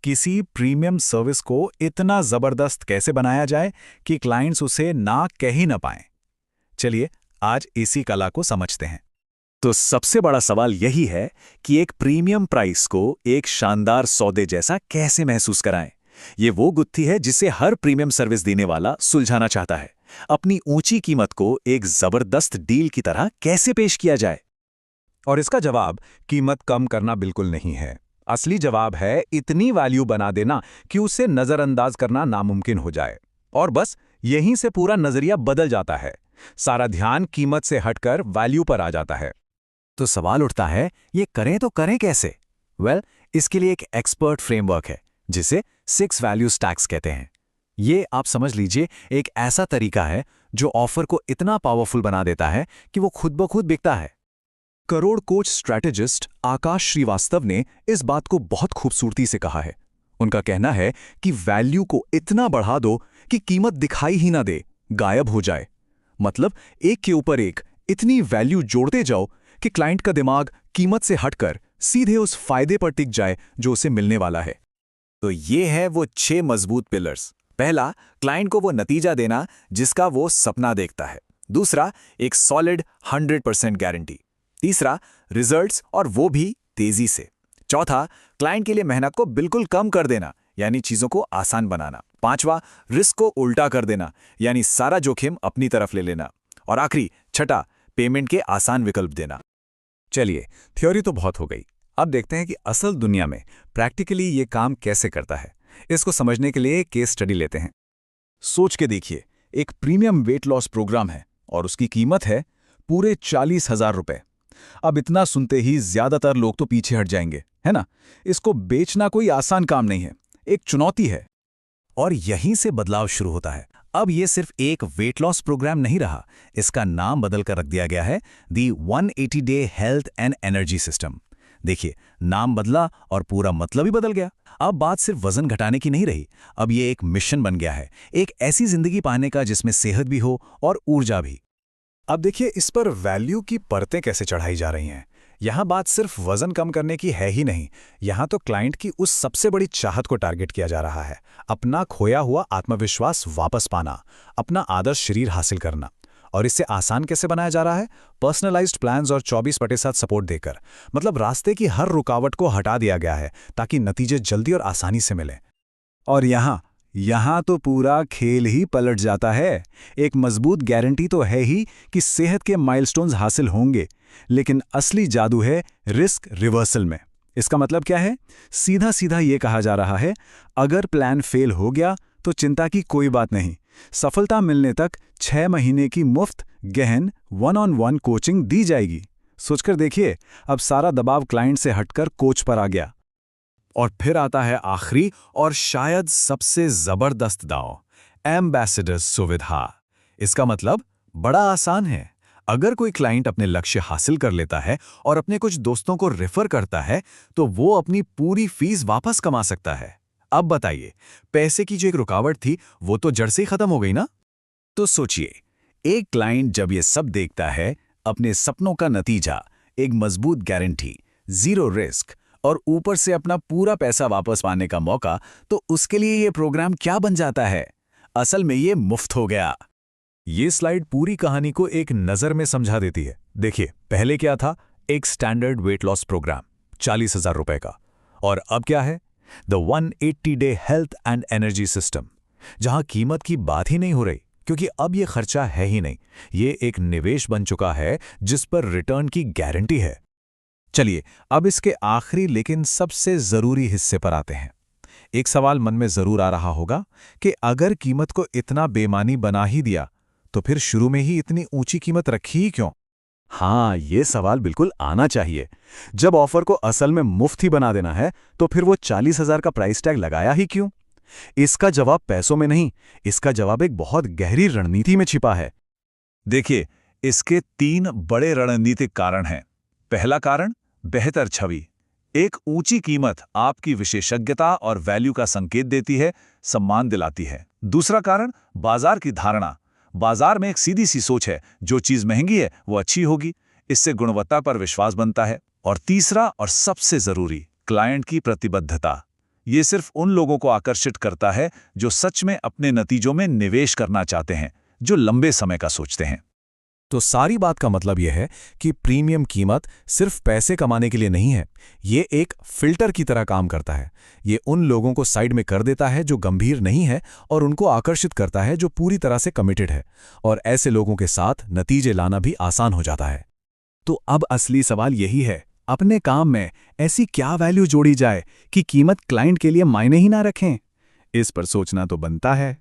किसी premium service को इतना जबरदस्त कैसे बनाया जाए कि क्लाइंट्स उसे ना कह ही ना पाएं। चलिए आज इसी कला को समझते हैं। तो सबसे बड़ा सवाल यही है कि एक प्रीमियम प्राइस को एक शानदार सौदे जैसा कैसे महसूस कराएं। ये वो गुत्थी है जिसे हर प्रीमियम सर्विस देने वाला सुलझाना चाहता है। अपनी ऊंची कीमत को एक जबरदस्त डील की तरह कैसे पेश किया जाए। और इसका जवाब कीमत कम करना बिल्कुल नहीं है। असली जवाब है इतनी वैल्यू बना देना कि उसे नजरअंदाज करना नामुमकिन हो जाए। और बस यहीं से पूरा नजरिया बदल जाता है। सारा ध्यान कीमत से हटकर वैल्यू पर आ जाता है। तो सवाल उठता है, ये करें तो करें कैसे? इसके लिए एक एक्सपर्ट फ्रेमवर्क है जिसे 6 वैल्यू स्टैक्स कहते हैं। ये आप समझ लीजिए एक ऐसा तरीका है जो ऑफर को इतना पावरफुल बना देता है कि वो खुद ब खुद बिकता है। करोड़ कोच स्ट्रैटेजिस्ट आकाश श्रीवास्तव ने इस बात को बहुत खूबसूरती से कहा है। उनका कहना है कि वैल्यू को इतना बढ़ा दो कि कीमत दिखाई ही ना दे, गायब हो जाए। मतलब एक के ऊपर एक इतनी वैल्यू जोड़ते जाओ कि क्लाइंट का दिमाग कीमत से हटकर सीधे उस फायदे पर टिक जाए जो उसे मिलने वाला है। तो ये है वो 6 मजबूत पिलर्स। पहला, क्लाइंट को वो नतीजा देना जिसका वो सपना देखता है। दूसरा, एक सॉलिड 100% गारंटी। तीसरा, रिजल्ट्स और वो भी तेजी से। चौथा, क्लाइंट के लिए मेहनत को बिल्कुल कम कर देना, यानी चीजों को आसान बनाना। पांचवा, रिस्क को उल्टा कर देना, यानी सारा जोखिम अपनी तरफ ले लेना। और आखिरी, छठा, पेमेंट के आसान विकल्प देना। चलिए, थ्योरी तो बहुत हो गई। अब देखते हैं कि असल दुनिया में प्रैक्टिकली ये काम कैसे करता है। इसको समझने के लिए एक केस स्टडी लेते हैं। सोच के देखिए, एक प्रीमियम वेट लॉस प्रोग्राम है और उसकी कीमत है पूरे 40,000 रुपए। अब इतना सुनते ही ज्यादातर लोग तो पीछे हट जाएंगे, है ना? इसको बेचना कोई आसान काम नहीं है, एक चुनौती है। और यहीं से बदलाव शुरू होता है। अब ये सिर्फ एक वेट लॉस प्रोग्राम नहीं रहा, इसका नाम बदलकर रख दिया गया है दी 180 day health and energy system. देखिए, नाम बदला और पूरा मतलब ही बदल गया। अब बात सिर्फ वजन घटाने की नहीं रही, अब ये एक मिशन बन गया है, एक ऐसी जिंदगी पाने का जिसमें सेहत भी हो और ऊर्जा भी। अब देखिए इस पर वैल्यू की परतें कैसे चढ़ाई जा रही हैं। यहाँ बात सिर्फ वजन कम करने की है ही नहीं, यहाँ तो क्लाइंट की उस सबसे बड़ी चाहत को टारगेट किया जा रहा है, अपना खोया हुआ आत्मविश्वास वापस पाना, अपना आदर्श शरीर हासिल करना। और इससे आसान कैसे बनाया जा रहा है? पर्सनलाइज्ड प्लान्स और 24/7 सपोर्ट देकर। मतलब रास्ते की हर रुकावट को हटा दिया गया है ताकि नतीजे जल्दी और आसानी से मिलें। और यहाँ तो पूरा खेल ही पलट जाता है। एक मजबूत गारंटी तो है ही कि सेहत के माइलस्टोन्स हासिल होंगे, लेकिन असली जादू है रिस्क रिवर्सल में। इसका मतलब क्या है? सीधा सीधा ये कहा जा रहा है, अगर प्लान फेल हो गया तो चिंता की कोई बात नहीं। सफलता मिलने तक 6 महीने की मुफ्त गहन 1-on-1 कोचिंग दी जाएगी। सोचकर देखिए, अब सारा दबाव क्लाइंट से हटकर कोच पर आ गया। और फिर आता है आखिरी और शायद सबसे जबरदस्त दांव, एम्बेसडर सुविधा। इसका मतलब बड़ा आसान है। अगर कोई क्लाइंट अपने लक्ष्य हासिल कर लेता है और अपने कुछ दोस्तों को रेफर करता है तो वो अपनी पूरी फीस वापस कमा सकता है। अब बताइए, पैसे की जो एक रुकावट थी वो तो जड़ से ही खत्म हो गई ना? तो सोचिए, एक क्लाइंट जब ये सब देखता है, अपने सपनों का नतीजा, एक मजबूत गारंटी, जीरो रिस्क और ऊपर से अपना पूरा पैसा वापस पाने का मौका, तो उसके लिए ये प्रोग्राम क्या बन जाता है? असल में ये मुफ्त हो गया। ये स्लाइड पूरी कहानी को एक नज़र में समझा देती है। देखिए, पहले क्या था? एक स्टैंडर्ड वेट लॉस प्रोग्राम 40,000 रुपए का। और अब क्या है? The 180 day health and energy system, जहां कीमत की बात ही नहीं हो रही, क्योंकि अब ये खर्चा है ही नहीं, ये एक निवेश बन चुका है जिस पर रिटर्न की गारंटी है। चलिए, अब इसके आखिरी लेकिन सबसे जरूरी हिस्से पर आते हैं। एक सवाल मन में जरूर आ रहा होगा कि अगर कीमत को इतना बेमानी बना ही दिया तो फिर शुरू में ही इतनी ऊंची कीमत रखी ही क्यों? हाँ, ये सवाल बिल्कुल आना चाहिए। जब ऑफर को असल में मुफ्त ही बना देना है तो फिर वो 40,000 का प्राइस टैग लगाया ही क्यों? इसका जवाब पैसों में नहीं, इसका जवाब एक बहुत गहरी रणनीति में छिपा है। देखिए, इसके 3 बड़े रणनीतिक कारण हैं। पहला कारण, बेहतर छवि। एक ऊंची कीमत आपकी विशेषज्ञता और वैल्यू का संकेत देती है, सम्मान दिलाती है। दूसरा कारण, बाजार की धारणा। बाजार में एक सीधी सी सोच है, जो चीज महंगी है वो अच्छी होगी, इससे गुणवत्ता पर विश्वास बनता है। और तीसरा और सबसे जरूरी, क्लाइंट की प्रतिबद्धता। ये सिर्फ उन लोगों को आकर्षित करता है जो सच में अपने नतीजों में निवेश करना चाहते हैं, जो लंबे समय का सोचते हैं। तो सारी बात का मतलब यह है कि प्रीमियम कीमत सिर्फ पैसे कमाने के लिए नहीं है, ये एक फिल्टर की तरह काम करता है। ये उन लोगों को साइड में कर देता है जो गंभीर नहीं है और उनको आकर्षित करता है जो पूरी तरह से कमिटेड है, और ऐसे लोगों के साथ नतीजे लाना भी आसान हो जाता है। तो अब असली सवाल यही है, अपने काम में ऐसी क्या वैल्यू जोड़ी जाए कि कीमत क्लाइंट के लिए मायने ही ना रखें? इस पर सोचना तो बनता है।